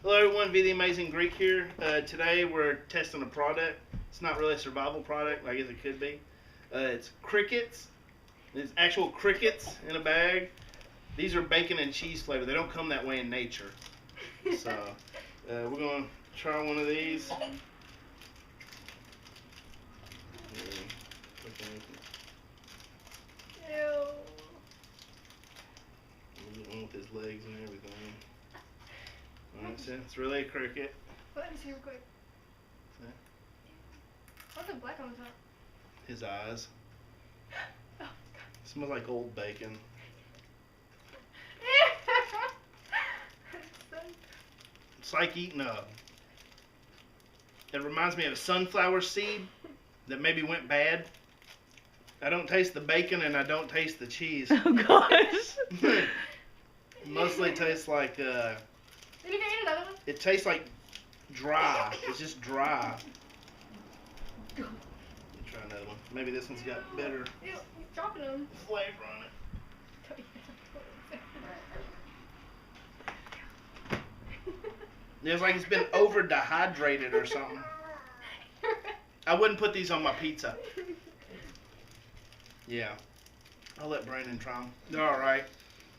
Hello everyone, V the Amazing Greek here. Today we're testing a product. It's not really a survival product, I guess it could be. It's Crick-ettes. It's actual crickets in a bag. These are bacon and cheese flavor. They don't come that way in nature. So we're going to try one of these. Ew. One with his legs and everything. Alright, so it's really a cricket. Let me see real quick. See? What's the black on the top? His eyes. Oh, Smells like old bacon. It's like eating it reminds me of a sunflower seed that maybe went bad. I don't taste the bacon and I don't taste the cheese. Oh gosh. Mostly tastes like Then you can eat another one. it tastes like dry. It's just dry. Let me try another one. Maybe this one's got better Ew, you're dropping them. flavor on it. It's like it's been over dehydrated or something. I wouldn't put these on my pizza. Yeah. I'll let Brandon try them. They're alright.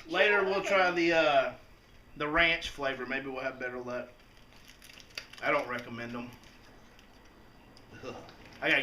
Later we'll try the ranch flavor. Maybe we'll have better luck. I don't recommend them. Ugh. I gotta